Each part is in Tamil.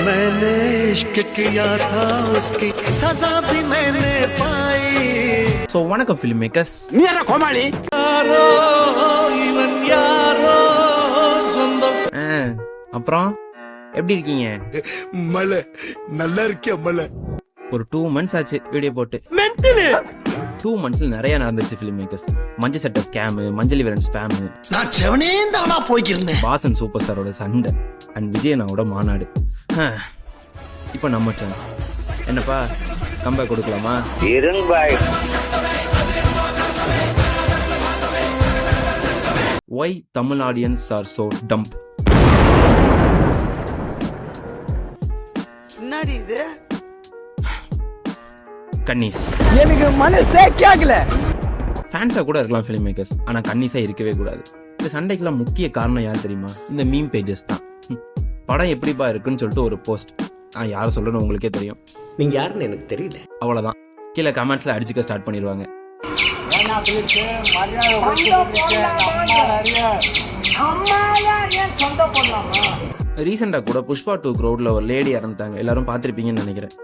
मैंने इश्क किया था उसकी सजा भी मैंने पाई. ஸோ வணக்கம் ஃபிலிம் மேக்கர்ஸ். நீ என்ன கோமாளி? அப்புறம் எப்படி இருக்கீங்க? மலை நல்லா இருக்கியா மலை? ஒரு 2 months ஆச்சு வீடியோ போட்டு. 2 monthsல நிறைய நடந்துச்சு ஃபிலிம் மேக்கர்ஸ். மஞ்சள் சட்டை ஸ்கேமு, மஞ்சள் விரன் ஸ்பேமு, நான் செவனே தானா போய்க்கிருந்தேன். வாசன் சூப்பர் ஸ்டாரோட சண்டை அண்ட் விஜயனாவோட மாநாடு. இப்போ நம்ம டர்ன். என்னப்பா கம்பேக் கொடுக்கலாமா? இருங்பாய். Why Tamil audience are so dumb? என்னடி இது? கன்னிஸ். எனக்கு மனசே கேக்கல. ஃபேன்ஸா கூட இருக்கலாம் ஃபிலிம் மேக்கர்ஸ், ஆனா கன்னிஸா இருக்கவே கூடாது. இந்த சண்டைக்கெல்லாம் முக்கிய காரணம் யார் தெரியுமா? இந்த மீம் பேஜஸ் தான். படம் எப்படிப்பா இருக்குன்னு சொல்லிட்டு ஒரு போஸ்ட், நான் யார் சொல்றேன்னு உங்களுக்கே தெரியும். நீங்க யாருன்னு எனக்கு தெரியல. அவ்வளவுதான், கீழே கமெண்ட்ஸ்ல அடிச்சுக்க ஸ்டார்ட் பண்ணிடுவாங்க. ரீசெண்டா கூட புஷ்பா 2 crowdல ஒரு லேடி இறந்துட்டாங்க, எல்லாரும் பார்த்திருப்பீங்கன்னு நினைக்கிறேன்.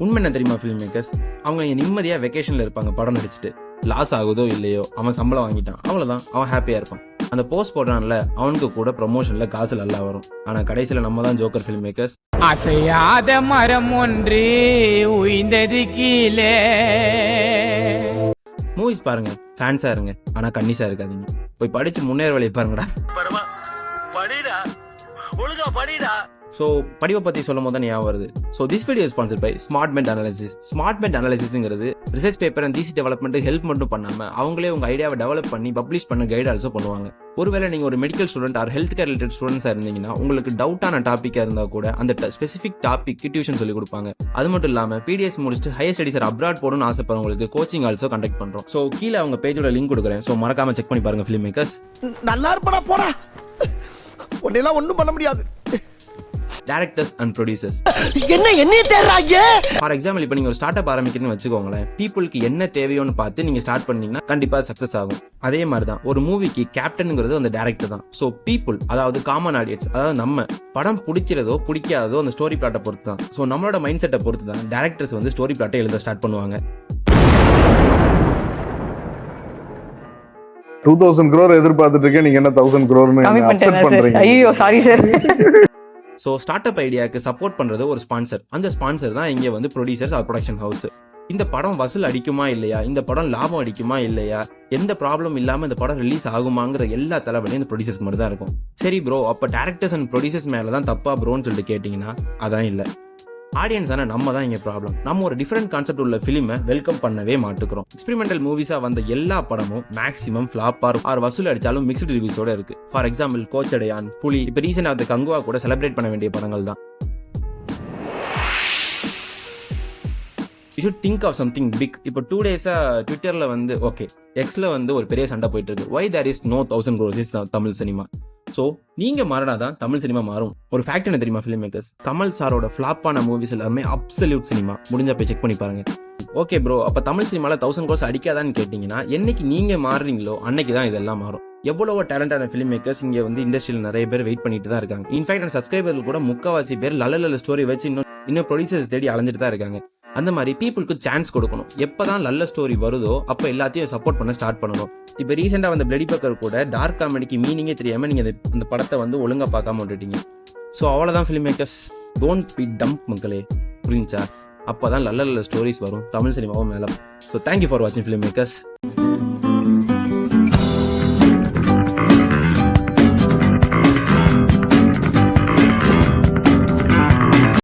உண்மை என்ன தெரியுமா ஃபிலிம் மேக்கர்ஸ்? அவங்க நிம்மதியா வெக்கேஷன்ல இருப்பாங்க படம் நடிச்சுட்டு. லாஸ் ஆகுதோ இல்லையோ அவன் சம்பளம் வாங்கிட்டான், அவ்வளவுதான், அவன் ஹாப்பியா இருப்பான். அந்த போஸ்ட் போடுறான்ல, அவனுக்கு கூட ப்ரமோஷன்ல காசு நல்லா வரும். ஆனா கடைசியில நம்ம தான் ஜோக்கர் ஃபிலிம் மேக்கர்ஸ். அசையாத மரம் ஒன்று உயிர்ந்தது கீழே. மூவிஸ் பாருங்க, ஃபேன்ஸா இருங்க, ஆனா கன்னிஸா இருக்காதீங்க. போய் படிச்சு முன்னேற வழியை பாருங்கடா. படிடா ஒழுங்கா படிடா. ஸோ படிவை பற்றி சொல்லும் போது தான் ஞாபகம் வருது. So this video sponsored by smartment analysis. Smartment அனாலிசிஸ்ங்கிறது ரிசர்ச் பேப்பர் அண்ட் தீசி டெவலப்மெண்ட்டுக்கு ஹெல்ப் மட்டும் பண்ணாமல் அவங்களே உங்கள் ஐடியாவை டெவலப் பண்ணி பப்ளிஷ் பண்ண கைட் ஆல்சோ பண்ணுவாங்க. ஒருவேளை நீங்கள் ஒரு medical student or health care related ஸ்டூடெண்ட்ஸாக இருந்தீங்கன்னா உங்களுக்கு டவுட்டான டாப்பிக்காக இருந்தால் கூட அந்த ஸ்பெசிஃபிக் டாப்பிக்கு டியூஷன் சொல்லி கொடுப்பாங்க. அது மட்டும் இல்லாமல் பிடிஎஸ் முடிச்சுட்டு ஹையர் ஸ்டடிஸ் அப்ராட் போகணும்னு ஆசைப்படுறவங்களுக்கு கோச்சிங் ஆல்சோ கண்டக்ட் பண்ணுறோம். ஸோ கீழே அவங்க பேஜோட லிங்க் கொடுக்குறேன். ஸோ மறக்காம செக் பண்ணி பாருங்க ஃபிலிம் மேக்கர்ஸ். நல்லா இருப்படா போடா, உன்னெல்லாம் ஒன்றும் பண்ண முடியாது. டைரக்டர்ஸ் அண்ட் ப்ரொடியூசர்ஸ் என்ன தேடுறாங்க? ஃபார் எக்ஸாம்பிள், இப்போ நீங்க ஒரு ஸ்டார்ட் அப் ஆரம்பிக்கிறீங்கன்னு வச்சுக்கோங்களேன். பீப்புளுக்கு என்ன தேவையோன்னு பார்த்து நீங்க ஸ்டார்ட் பண்ணீங்கன்னா கண்டிப்பா சக்சஸ் ஆகும். அதே மாதிரி தான் ஒரு மூவிக்கு கேப்டனுங்கிறது அந்த டைரக்டர் தான். ஸோ பீப்புள், அதாவது காமன் ஆடியன்ஸ், அதாவது நம்ம படம் பிடிக்கிறதோ பிடிக்காதோ அந்த ஸ்டோரி பிளாட்டை பொறுத்து தான். ஸோ நம்மளோட மைண்ட் செட்டை பொறுத்து தான் டைரக்டர்ஸ் வந்து ஸ்டோரி பிளாட்டை எழுத ஸ்டார்ட் பண்ணுவாங்க. 2000 crore எதிர்பார்த்துட்டு இருக்கேன், நீங்க என்ன 1000 crore பண்றீங்க? ஐயோ sorry sir. So start up ஐடியாவுக்கு சப்போர்ட் பண்றது ஒரு ஸ்பான்சர். அந்த ஸ்பான்சர் தான் இங்கே வந்து ப்ரொடியூசர்ஸ் ஆர் ப்ரொடக்ஷன் ஹவுஸ். இந்த படம் வசூல் அடிக்குமா இல்லையா, இந்த படம் லாபம் அடிக்குமா இல்லையா, எந்த ப்ராப்ளம் இல்லாமல் இந்த படம் ரிலீஸ் ஆகுமாங்கிற எல்லா தலைவலியும் இந்த ப்ரொடியூசர்ஸ் மட்டும் தான் இருக்கும். சரி ப்ரோ, அப்போ டேரக்டர்ஸ் அண்ட் ப்ரொடியூசர்ஸ் மேலே தான் தப்பா ப்ரோன்னு சொல்லிட்டு கேட்டிங்கன்னா அதான் இல்லை. ஆடியன்ஸான நம்ம தான் இங்கே ப்ராப்ளம். நம்ம ஒரு டிஃப்ரெண்ட் கான்செப்ட் உள்ள ஃபிலிமை வெல்கம் பண்ணவே மாட்டுக்கிறோம். எக்ஸ்பெரிமெண்டல் மூவிஸாக வந்த எல்லா படமும் மேக்ஸிமம் ஃபிளாப் ஆர் வசூல் அடிச்சாலும் மிக்ஸ்டு ரிவ்யூஸோட இருக்கு. ஃபார் எக்ஸாம்பிள் கோச்சடையான், புலி, இப்போ ரீசெண்டாக அந்த கங்குவா கூட செலிப்ரேட் பண்ண வேண்டிய படங்கள் தான். You should think of something big. இப்போ 2 days ட்விட்டரில் வந்து எக்ஸில் வந்து ஒரு பெரிய சண்டை போயிட்டு இருக்கு. Why there is no 1000 crores is Tamil cinema. So நீங்க மாறினாதான் தமிழ் சினிமா மாறும். ஒரு ஃபேக்ட் என்ன தெரியுமா ஃபிலிம் மேக்கர்ஸ்? கமல் சாரோட ஃபிளாப்பான மூவிஸ் எல்லாமே அப்சல்யூட் சினிமா. முடிஞ்சா போய் செக் பண்ணி பாருங்க. ஓகே ப்ரோ, அப்போ தமிழ் சினிமாவில் 1000 crores அடிக்காதான்னு கேட்டிங்கன்னா என்னைக்கு நீங்கள் மாறுறீங்களோ அன்னைக்கு தான் இதெல்லாம் மாறும். எவ்வளவோ டேலண்டான ஃபிலிம் மேக்கர்ஸ் இங்கே வந்து இண்டஸ்ட்ரியில் நிறைய பேர் வெயிட் பண்ணிட்டு தான் இருக்காங்க. இன்ஃபேக்ட் அந்த சப்ஸ்கிரைபர்கள் கூட முக்கால்வாசி பேர் நல்ல ஸ்டோரி வச்சு இன்னும் ப்ரொடியூசர்ஸ் தேடி அலைஞ்சிட்டு தான் இருக்காங்க. அந்த மாதிரி பீப்புளுக்கு சான்ஸ் கொடுக்கணும். எப்போதான் நல்ல ஸ்டோரி வருதோ அப்போ எல்லாத்தையும் சப்போர்ட் பண்ண ஸ்டார்ட் பண்ணணும். இப்போ ரீசெண்டாக வந்த பிளடி பக்கர் கூட டார்க் காமெடிக்கு மீனிங்கே தெரியாமல் நீங்கள் அந்த படத்தை வந்து ஒழுங்காக பார்க்காம விட்டுட்டீங்க. ஸோ அவ்வளோதான் film makers, don't be dump மக்களே, புரிஞ்சா? அப்போ தான் நல்ல ஸ்டோரிஸ் வரும், தமிழ் சினிமாவும் மேலே. ஸோ தேங்க்யூ ஃபார் வாட்சிங் ஃபிலிம் மேக்கர்ஸ்.